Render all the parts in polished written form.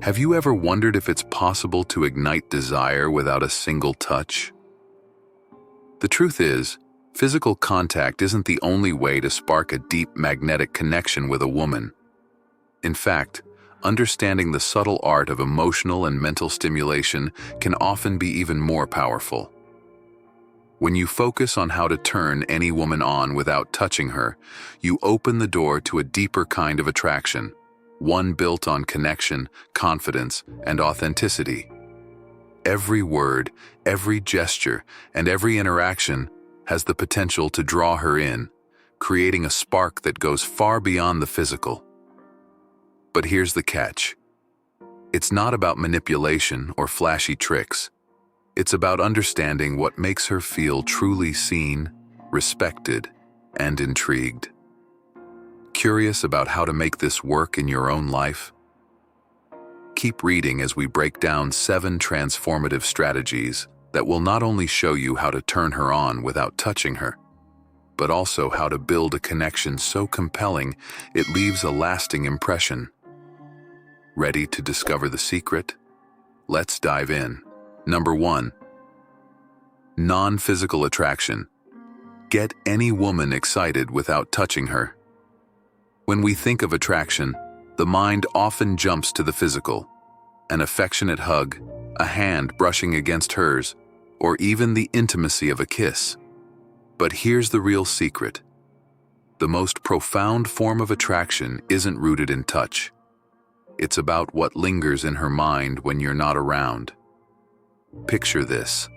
Have you ever wondered if it's possible to ignite desire without a single touch? The truth is, physical contact isn't the only way to spark a deep magnetic connection with a woman. In fact, understanding the subtle art of emotional and mental stimulation can often be even more powerful. When you focus on how to turn any woman on without touching her, you open the door to a deeper kind of attraction, one built on connection, confidence, and authenticity. Every word, every gesture, and every interaction has the potential to draw her in, creating a spark that goes far beyond the physical. But here's the catch. It's not about manipulation or flashy tricks. It's about understanding what makes her feel truly seen, respected, and intrigued. Curious about how to make this work in your own life? Keep reading as we break down 7 transformative strategies that will not only show you how to turn her on without touching her, but also how to build a connection so compelling it leaves a lasting impression. Ready to discover the secret? Let's dive in. Number 1. Non-physical attraction. Get any woman excited without touching her. When we think of attraction, the mind often jumps to the physical. An affectionate hug, a hand brushing against hers, or even the intimacy of a kiss. But here's the real secret. The most profound form of attraction isn't rooted in touch. It's about what lingers in her mind when you're not around. Picture this.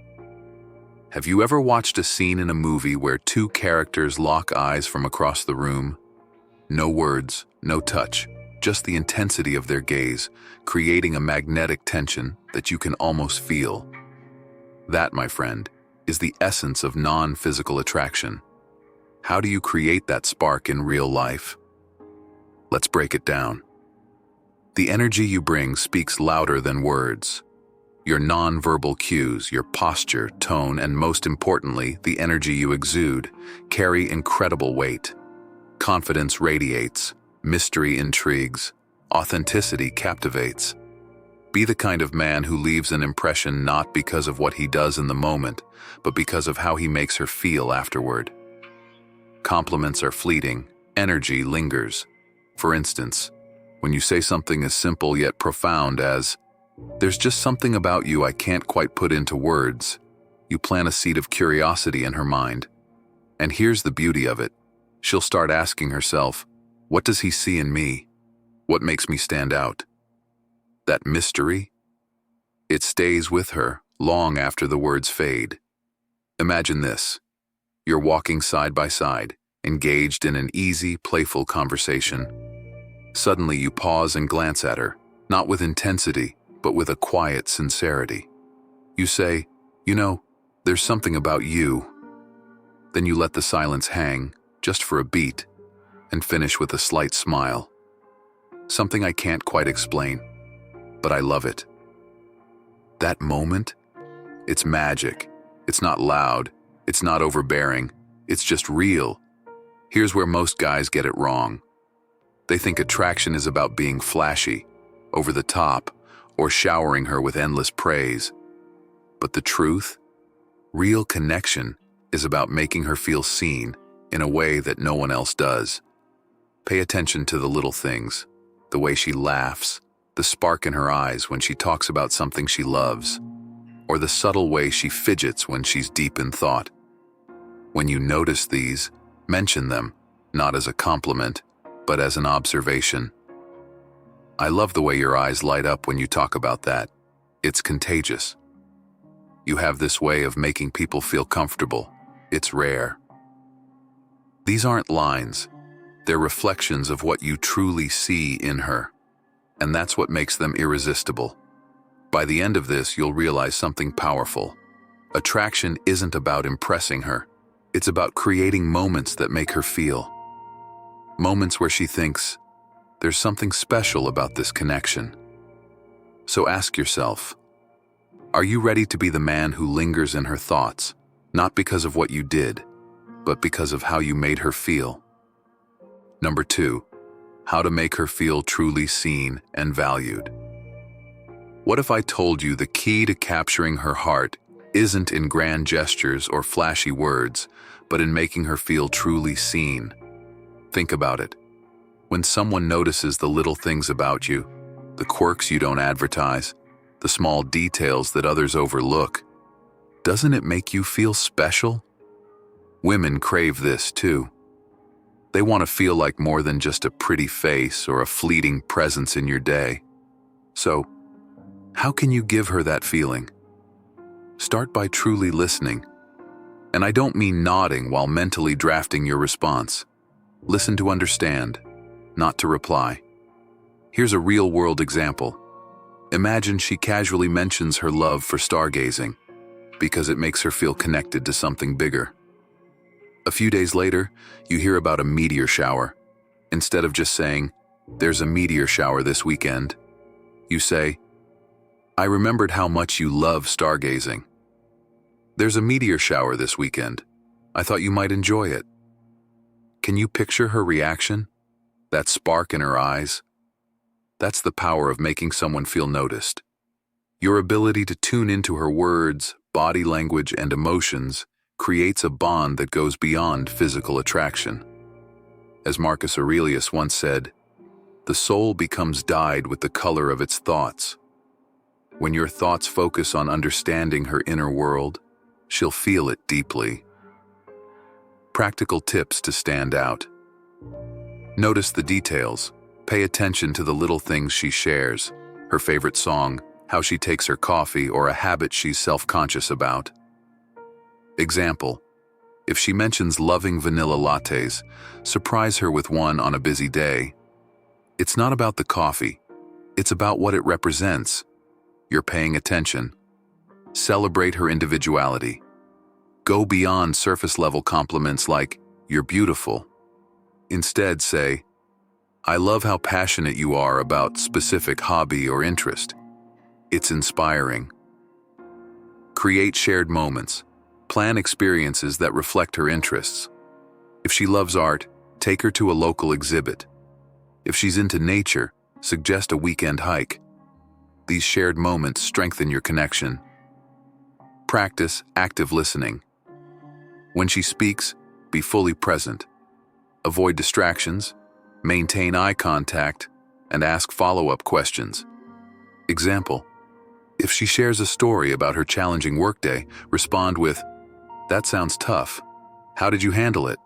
Have you ever watched a scene in a movie where 2 characters lock eyes from across the room? No words, no touch, just the intensity of their gaze, creating a magnetic tension that you can almost feel. That, my friend, is the essence of non-physical attraction. How do you create that spark in real life? Let's break it down. The energy you bring speaks louder than words. Your non-verbal cues, your posture, tone, and most importantly, the energy you exude, carry incredible weight. Confidence radiates, mystery intrigues, authenticity captivates. Be the kind of man who leaves an impression not because of what he does in the moment, but because of how he makes her feel afterward. Compliments are fleeting, energy lingers. For instance, when you say something as simple yet profound as, "There's just something about you I can't quite put into words," you plant a seed of curiosity in her mind. And here's the beauty of it. She'll start asking herself, what does he see in me? What makes me stand out? That mystery? It stays with her long after the words fade. Imagine this. You're walking side by side, engaged in an easy, playful conversation. Suddenly you pause and glance at her, not with intensity, but with a quiet sincerity. You say, "There's something about you." Then you let the silence hang, just for a beat, and finish with a slight smile. "Something I can't quite explain, but I love it." That moment, it's magic. It's not loud, it's not overbearing, it's just real. Here's where most guys get it wrong. They think attraction is about being flashy, over the top, or showering her with endless praise. But the truth? Real connection is about making her feel seen in a way that no one else does. Pay attention to the little things, the way she laughs, the spark in her eyes when she talks about something she loves, or the subtle way she fidgets when she's deep in thought. When you notice these, mention them, not as a compliment, but as an observation. I love the way your eyes light up when you talk about that. It's contagious. You have this way of making people feel comfortable. It's rare. These aren't lines. They're reflections of what you truly see in her. And that's what makes them irresistible. By the end of this, you'll realize something powerful. Attraction isn't about impressing her. It's about creating moments that make her feel. Moments where she thinks, there's something special about this connection. So ask yourself, are you ready to be the man who lingers in her thoughts, not because of what you did, but because of how you made her feel? Number 2, how to make her feel truly seen and valued. What if I told you the key to capturing her heart isn't in grand gestures or flashy words, but in making her feel truly seen? Think about it. When someone notices the little things about you, the quirks you don't advertise, the small details that others overlook, doesn't it make you feel special? Women crave this too. They want to feel like more than just a pretty face or a fleeting presence in your day. So, how can you give her that feeling? Start by truly listening. And I don't mean nodding while mentally drafting your response. Listen to understand, not to reply. Here's a real-world example. Imagine she casually mentions her love for stargazing because it makes her feel connected to something bigger. A few days later, you hear about a meteor shower. Instead of just saying, "There's a meteor shower this weekend," you say, "I remembered how much you love stargazing. There's a meteor shower this weekend. I thought you might enjoy it." Can you picture her reaction? That spark in her eyes? That's the power of making someone feel noticed. Your ability to tune into her words, body language, and emotions creates a bond that goes beyond physical attraction. As Marcus Aurelius once said, "The soul becomes dyed with the color of its thoughts." When your thoughts focus on understanding her inner world, she'll feel it deeply. Practical tips to stand out. Notice the details. Pay attention to the little things she shares, her favorite song, how she takes her coffee, or a habit she's self-conscious about. Example: if she mentions loving vanilla lattes, surprise her with one on a busy day. It's not about the coffee. It's about what it represents. You're paying attention. Celebrate her individuality. Go beyond surface-level compliments like, "You're beautiful." Instead, say, "I love how passionate you are about specific hobby or interest. It's inspiring." Create shared moments. Plan experiences that reflect her interests. If she loves art, take her to a local exhibit. If she's into nature, suggest a weekend hike. These shared moments strengthen your connection. Practice active listening. When she speaks, be fully present. Avoid distractions, maintain eye contact, and ask follow-up questions. Example: if she shares a story about her challenging workday, respond with, "That sounds tough. How did you handle it?"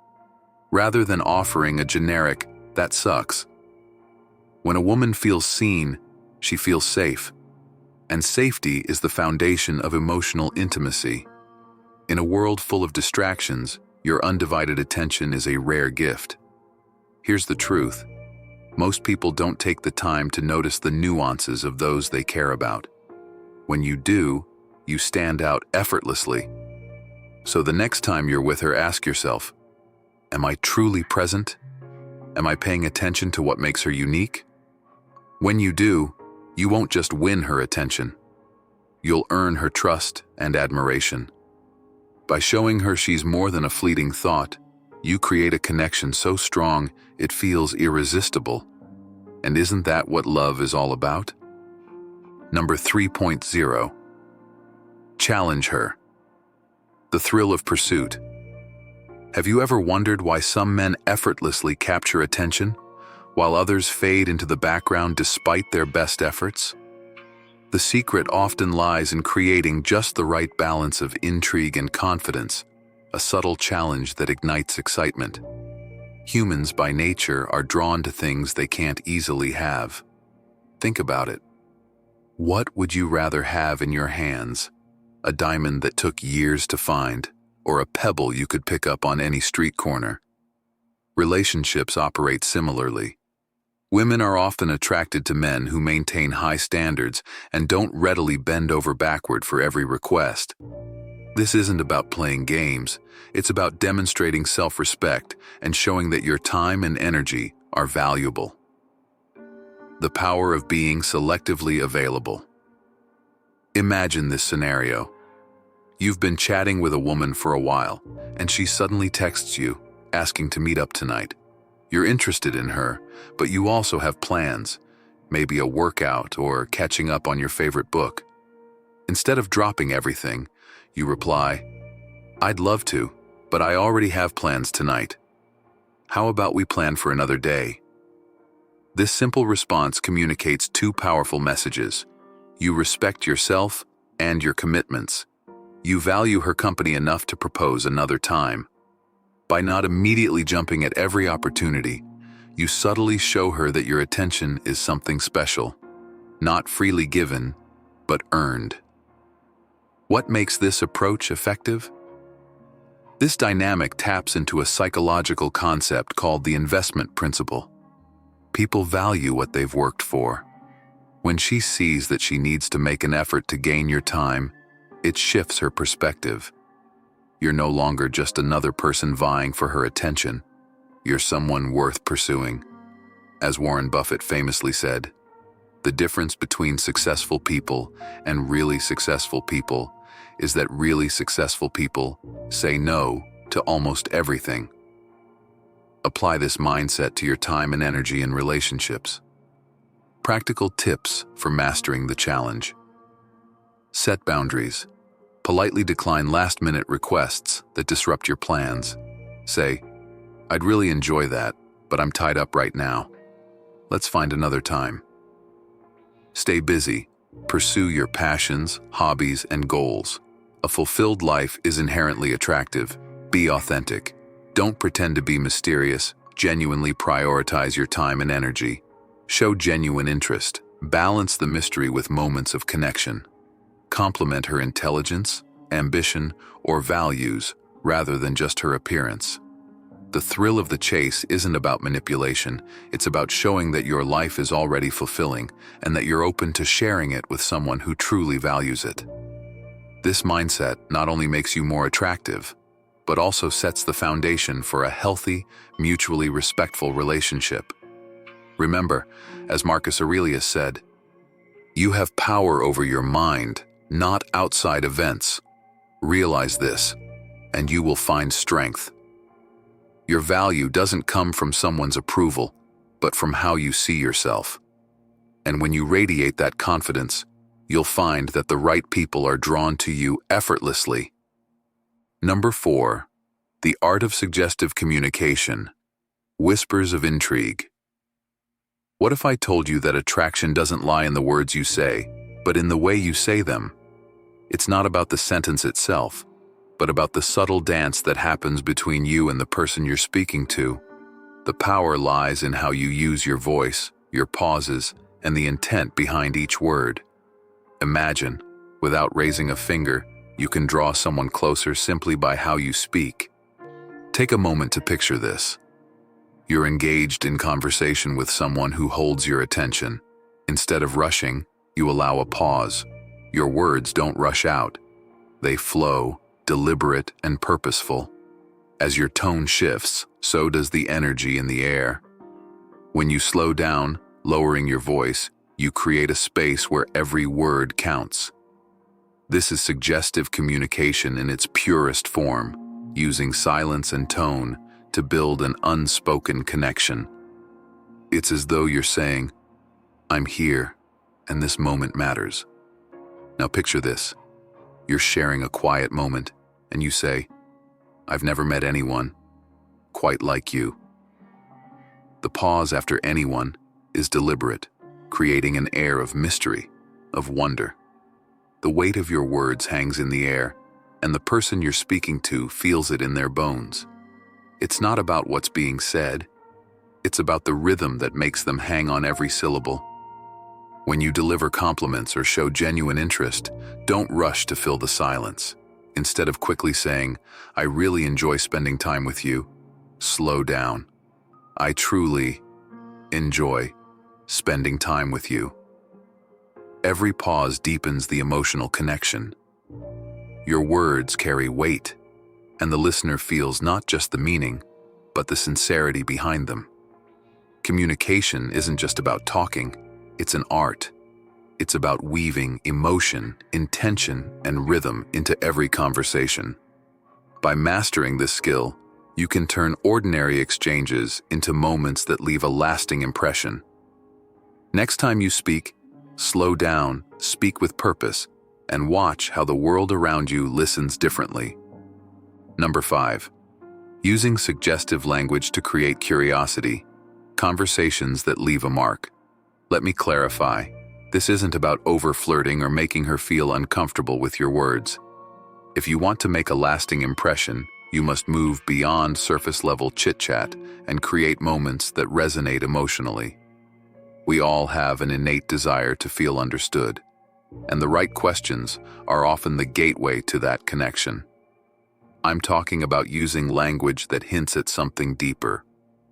rather than offering a generic, "That sucks." When a woman feels seen, she feels safe. And safety is the foundation of emotional intimacy. In a world full of distractions, your undivided attention is a rare gift. Here's the truth. Most people don't take the time to notice the nuances of those they care about. When you do, you stand out effortlessly. So the next time you're with her, ask yourself, am I truly present? Am I paying attention to what makes her unique? When you do, you won't just win her attention. You'll earn her trust and admiration. By showing her she's more than a fleeting thought, you create a connection so strong it feels irresistible. And isn't that what love is all about? Number 3.0. Challenge her. The thrill of pursuit. Have you ever wondered why some men effortlessly capture attention, while others fade into the background despite their best efforts? The secret often lies in creating just the right balance of intrigue and confidence, a subtle challenge that ignites excitement. Humans by nature are drawn to things they can't easily have. Think about it. What would you rather have in your hands? A diamond that took years to find, or a pebble you could pick up on any street corner? Relationships operate similarly. Women are often attracted to men who maintain high standards and don't readily bend over backward for every request. This isn't about playing games, it's about demonstrating self-respect and showing that your time and energy are valuable. The power of being selectively available. Imagine this scenario. You've been chatting with a woman for a while, and she suddenly texts you, asking to meet up tonight. You're interested in her, but you also have plans. maybe a workout or catching up on your favorite book. Instead of dropping everything, you reply, "I'd love to, but I already have plans tonight. How about we plan for another day?" This simple response communicates two powerful messages. You respect yourself and your commitments. You value her company enough to propose another time. By not immediately jumping at every opportunity, you subtly show her that your attention is something special, not freely given, but earned. What makes this approach effective? This dynamic taps into a psychological concept called the investment principle. People value what they've worked for. When she sees that she needs to make an effort to gain your time, it shifts her perspective. You're no longer just another person vying for her attention. You're someone worth pursuing. As Warren Buffett famously said, the difference between successful people and really successful people is that really successful people say no to almost everything. Apply this mindset to your time and energy in relationships. Practical tips for mastering the challenge. Set boundaries. Politely decline last-minute requests that disrupt your plans. Say, "I'd really enjoy that, but I'm tied up right now. Let's find another time." Stay busy. Pursue your passions, hobbies, and goals. A fulfilled life is inherently attractive. Be authentic. Don't pretend to be mysterious. Genuinely prioritize your time and energy. Show genuine interest. Balance the mystery with moments of connection. Complement her intelligence, ambition, or values rather than just her appearance. The thrill of the chase isn't about manipulation, it's about showing that your life is already fulfilling and that you're open to sharing it with someone who truly values it. This mindset not only makes you more attractive, but also sets the foundation for a healthy, mutually respectful relationship. Remember, as Marcus Aurelius said, "You have power over your mind, not outside events. Realize this, and you will find strength." Your value doesn't come from someone's approval, but from how you see yourself. And when you radiate that confidence, you'll find that the right people are drawn to you effortlessly. Number 4, the art of suggestive communication. Whispers of intrigue. What if I told you that attraction doesn't lie in the words you say, but in the way you say them? It's not about the sentence itself, but about the subtle dance that happens between you and the person you're speaking to. The power lies in how you use your voice, your pauses, and the intent behind each word. Imagine, without raising a finger, you can draw someone closer simply by how you speak. Take a moment to picture this. You're engaged in conversation with someone who holds your attention. Instead of rushing, you allow a pause. Your words don't rush out. They flow, deliberate and purposeful. As your tone shifts, so does the energy in the air. When you slow down, lowering your voice, you create a space where every word counts. This is suggestive communication in its purest form, using silence and tone to build an unspoken connection. It's as though you're saying, "I'm here, and this moment matters." Now picture this. You're sharing a quiet moment, and you say, "I've never met anyone quite like you." The pause after anyone is deliberate, creating an air of mystery, of wonder. The weight of your words hangs in the air, and the person you're speaking to feels it in their bones. It's not about what's being said. It's about the rhythm that makes them hang on every syllable. When you deliver compliments or show genuine interest, don't rush to fill the silence. Instead of quickly saying, "I really enjoy spending time with you," slow down. "I truly enjoy spending time with you." Every pause deepens the emotional connection. Your words carry weight, and the listener feels not just the meaning, but the sincerity behind them. Communication isn't just about talking, it's an art. It's about weaving emotion, intention, and rhythm into every conversation. By mastering this skill, you can turn ordinary exchanges into moments that leave a lasting impression. Next time you speak, slow down, speak with purpose, and watch how the world around you listens differently. Number 5. Using suggestive language to create curiosity. Conversations that leave a mark. Let me clarify. This isn't about over-flirting or making her feel uncomfortable with your words. If you want to make a lasting impression, you must move beyond surface-level chit-chat and create moments that resonate emotionally. We all have an innate desire to feel understood, and the right questions are often the gateway to that connection. I'm talking about using language that hints at something deeper,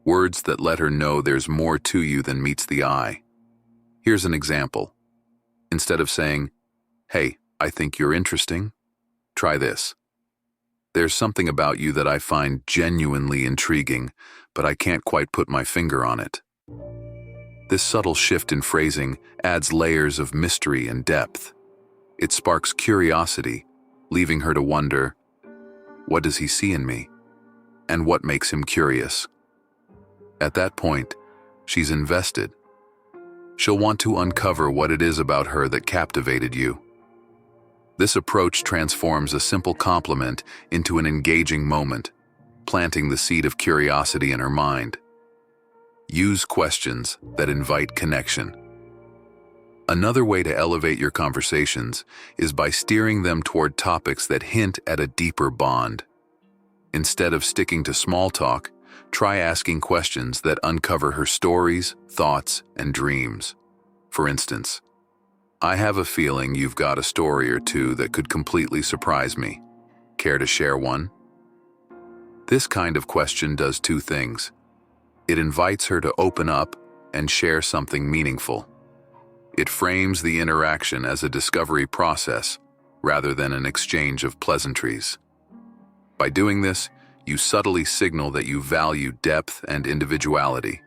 words that let her know there's more to you than meets the eye. Here's an example. Instead of saying, "Hey, I think you're interesting," try this. "There's something about you that I find genuinely intriguing, but I can't quite put my finger on it." This subtle shift in phrasing adds layers of mystery and depth. It sparks curiosity, leaving her to wonder, what does he see in me? And what makes him curious? At that point, she's invested. She'll want to uncover what it is about her that captivated you. This approach transforms a simple compliment into an engaging moment, planting the seed of curiosity in her mind. Use questions that invite connection. Another way to elevate your conversations is by steering them toward topics that hint at a deeper bond. Instead of sticking to small talk, try asking questions that uncover her stories, thoughts, and dreams. For instance, "I have a feeling you've got a story or two that could completely surprise me. Care to share one?" This kind of question does two things. It invites her to open up and share something meaningful. It frames the interaction as a discovery process rather than an exchange of pleasantries. By doing this, you subtly signal that you value depth and individuality.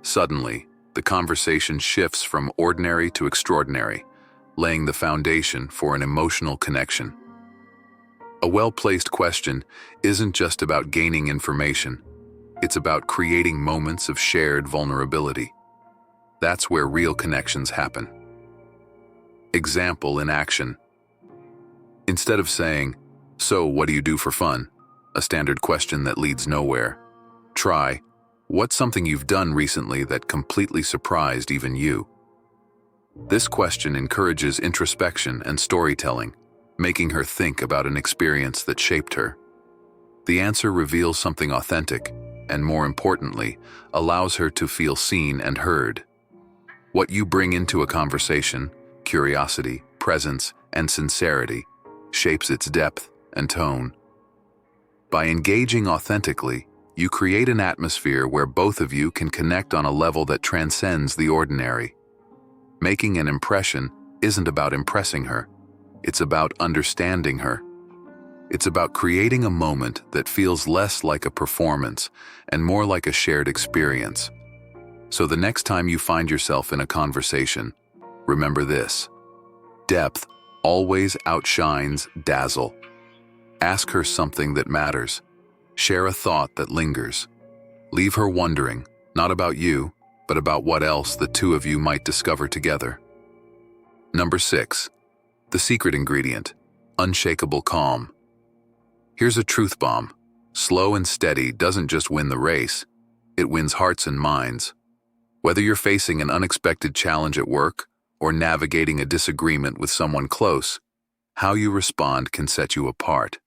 Suddenly, the conversation shifts from ordinary to extraordinary, laying the foundation for an emotional connection. A well-placed question isn't just about gaining information. It's about creating moments of shared vulnerability. That's where real connections happen. Example in action. Instead of saying, "So, what do you do for fun?" a standard question that leads nowhere, try, "What's something you've done recently that completely surprised even you?" This question encourages introspection and storytelling, making her think about an experience that shaped her. The answer reveals something authentic, and more importantly, allows her to feel seen and heard. What you bring into a conversation, curiosity, presence, and sincerity, shapes its depth and tone. By engaging authentically, you create an atmosphere where both of you can connect on a level that transcends the ordinary. Making an impression isn't about impressing her. It's about understanding her. It's about creating a moment that feels less like a performance and more like a shared experience. So the next time you find yourself in a conversation, remember this: depth always outshines dazzle. Ask her something that matters. Share a thought that lingers. Leave her wondering, not about you, but about what else the two of you might discover together. Number 6. The secret ingredient: unshakable calm. Here's a truth bomb. Slow and steady doesn't just win the race, it wins hearts and minds. Whether you're facing an unexpected challenge at work or navigating a disagreement with someone close, how you respond can set you apart.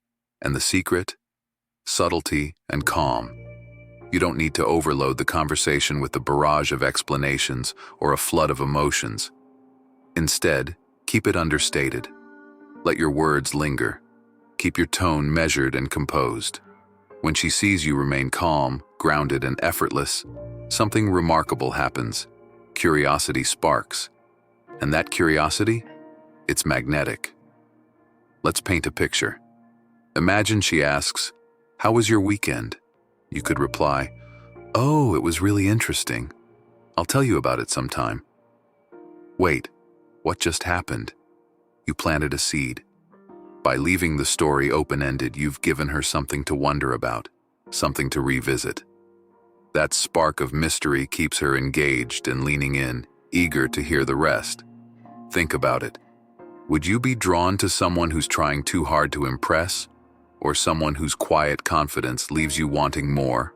And the secret? Subtlety and calm. You don't need to overload the conversation with a barrage of explanations or a flood of emotions. Instead, keep it understated. Let your words linger. Keep your tone measured and composed. When she sees you remain calm, grounded, and effortless, something remarkable happens. Curiosity sparks. And that curiosity? It's magnetic. Let's paint a picture. Imagine she asks, "How was your weekend?" You could reply, "Oh, it was really interesting. I'll tell you about it sometime." Wait, what just happened? You planted a seed. By leaving the story open-ended, you've given her something to wonder about, something to revisit. That spark of mystery keeps her engaged and leaning in, eager to hear the rest. Think about it. Would you be drawn to someone who's trying too hard to impress, or someone whose quiet confidence leaves you wanting more?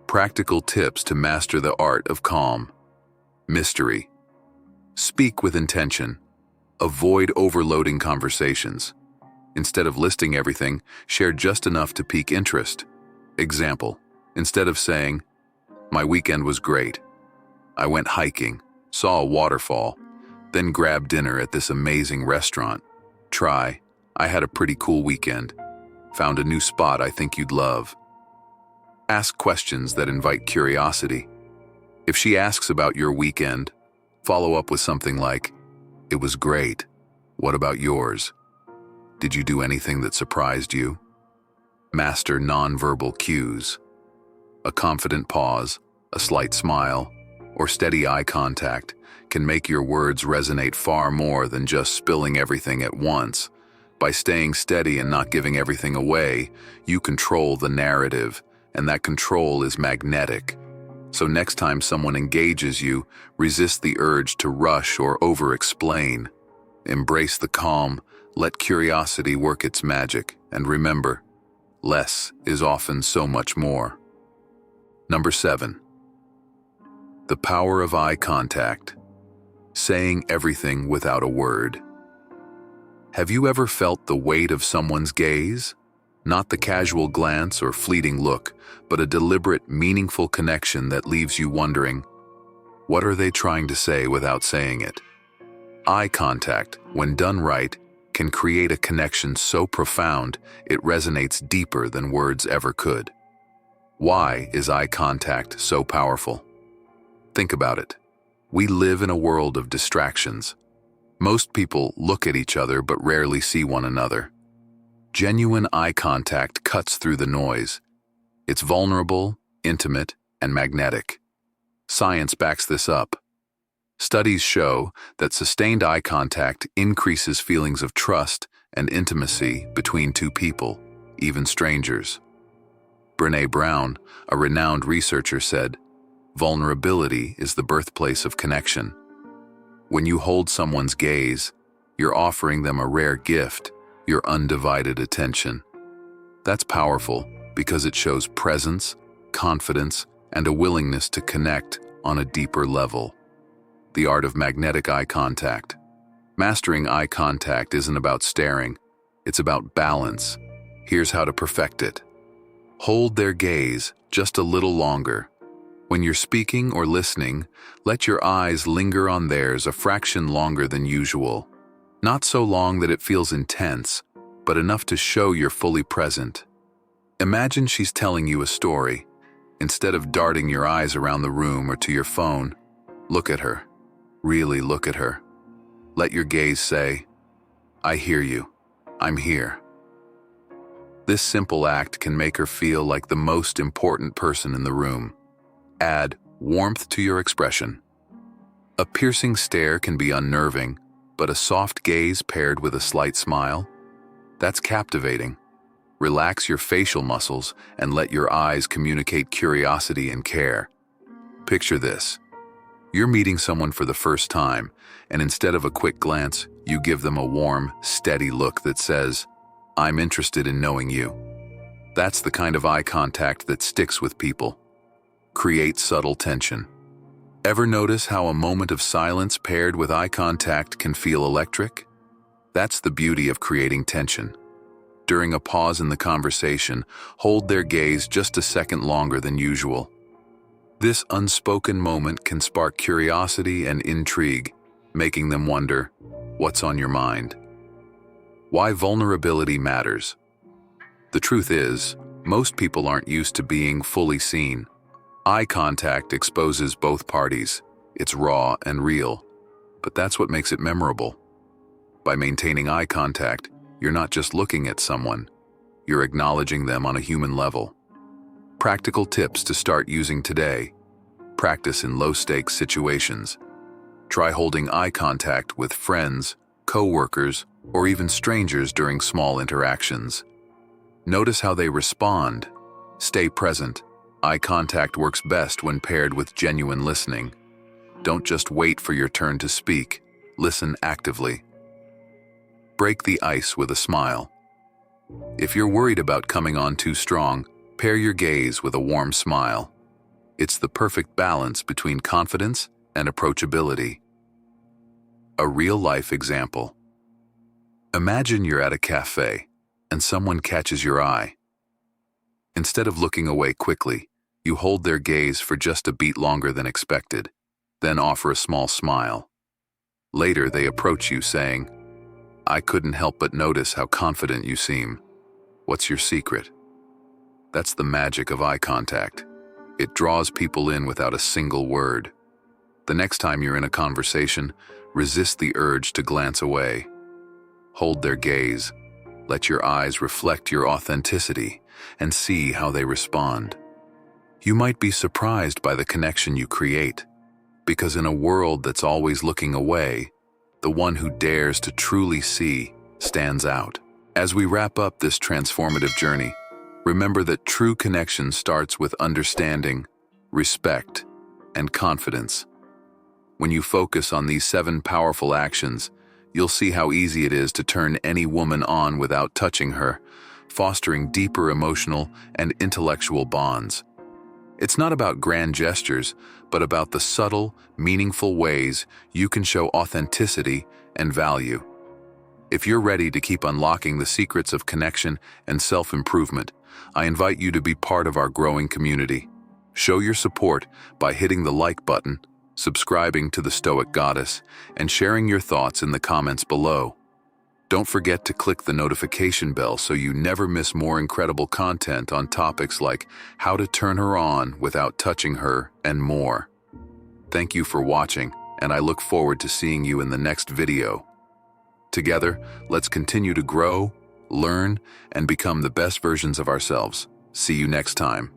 Practical tips to master the art of calm. Mystery. Speak with intention. Avoid overloading conversations. Instead of listing everything, share just enough to pique interest. Example, instead of saying, "My weekend was great. I went hiking, saw a waterfall, then grabbed dinner at this amazing restaurant," try, "I had a pretty cool weekend. Found a new spot I think you'd love." Ask questions that invite curiosity. If she asks about your weekend, follow up with something like, "It was great. What about yours? Did you do anything that surprised you?" Master nonverbal cues. A confident pause, a slight smile, or steady eye contact can make your words resonate far more than just spilling everything at once. By staying steady and not giving everything away, you control the narrative, and that control is magnetic. So next time someone engages you, resist the urge to rush or over-explain. Embrace the calm, let curiosity work its magic, and remember, less is often so much more. Number 7. The power of eye contact. Saying everything without a word. Have you ever felt the weight of someone's gaze? Not the casual glance or fleeting look, but a deliberate, meaningful connection that leaves you wondering, what are they trying to say without saying it? Eye contact, when done right, can create a connection so profound it resonates deeper than words ever could. Why is eye contact so powerful? Think about it. We live in a world of distractions. Most people look at each other but rarely see one another. Genuine eye contact cuts through the noise. It's vulnerable, intimate, and magnetic. Science backs this up. Studies show that sustained eye contact increases feelings of trust and intimacy between two people, even strangers. Brené Brown, a renowned researcher, said, "Vulnerability is the birthplace of connection." When you hold someone's gaze, you're offering them a rare gift, your undivided attention. That's powerful because it shows presence, confidence, and a willingness to connect on a deeper level. The art of magnetic eye contact. Mastering eye contact isn't about staring, it's about balance. Here's how to perfect it. Hold their gaze just a little longer. When you're speaking or listening, let your eyes linger on theirs a fraction longer than usual. Not so long that it feels intense, but enough to show you're fully present. Imagine she's telling you a story. Instead of darting your eyes around the room or to your phone, look at her. Really look at her. Let your gaze say, "I hear you. I'm here." This simple act can make her feel like the most important person in the room. Add warmth to your expression. A piercing stare can be unnerving, but a soft gaze paired with a slight smile? That's captivating. Relax your facial muscles and let your eyes communicate curiosity and care. Picture this. You're meeting someone for the first time, and instead of a quick glance, you give them a warm, steady look that says, "I'm interested in knowing you." That's the kind of eye contact that sticks with people. Create subtle tension. Ever notice how a moment of silence paired with eye contact can feel electric? That's the beauty of creating tension. During a pause in the conversation, hold their gaze just a second longer than usual. This unspoken moment can spark curiosity and intrigue, making them wonder, what's on your mind? Why vulnerability matters. The truth is, most people aren't used to being fully seen. Eye contact exposes both parties. It's raw and real, but that's what makes it memorable. By maintaining eye contact, you're not just looking at someone, you're acknowledging them on a human level. Practical tips to start using today. Practice in low-stakes situations. Try holding eye contact with friends, co-workers, or even strangers during small interactions. Notice how they respond. Stay present. Eye contact works best when paired with genuine listening. Don't just wait for your turn to speak. Listen actively. Break the ice with a smile. If you're worried about coming on too strong, pair your gaze with a warm smile. It's the perfect balance between confidence and approachability. A real-life example. Imagine you're at a cafe and someone catches your eye. Instead of looking away quickly, you hold their gaze for just a beat longer than expected, then offer a small smile. Later, they approach you saying, "I couldn't help but notice how confident you seem. What's your secret?" That's the magic of eye contact. It draws people in without a single word. The next time you're in a conversation, resist the urge to glance away. Hold their gaze. Let your eyes reflect your authenticity and see how they respond. You might be surprised by the connection you create, because in a world that's always looking away, the one who dares to truly see stands out. As we wrap up this transformative journey, remember that true connection starts with understanding, respect, and confidence. When you focus on these 7 powerful actions, you'll see how easy it is to turn any woman on without touching her, fostering deeper emotional and intellectual bonds. It's not about grand gestures, but about the subtle, meaningful ways you can show authenticity and value. If you're ready to keep unlocking the secrets of connection and self-improvement, I invite you to be part of our growing community. Show your support by hitting the like button, subscribing to the Stoic Goddess, and sharing your thoughts in the comments below. Don't forget to click the notification bell so you never miss more incredible content on topics like how to turn her on without touching her and more. Thank you for watching, and I look forward to seeing you in the next video. Together, let's continue to grow, learn, and become the best versions of ourselves. See you next time.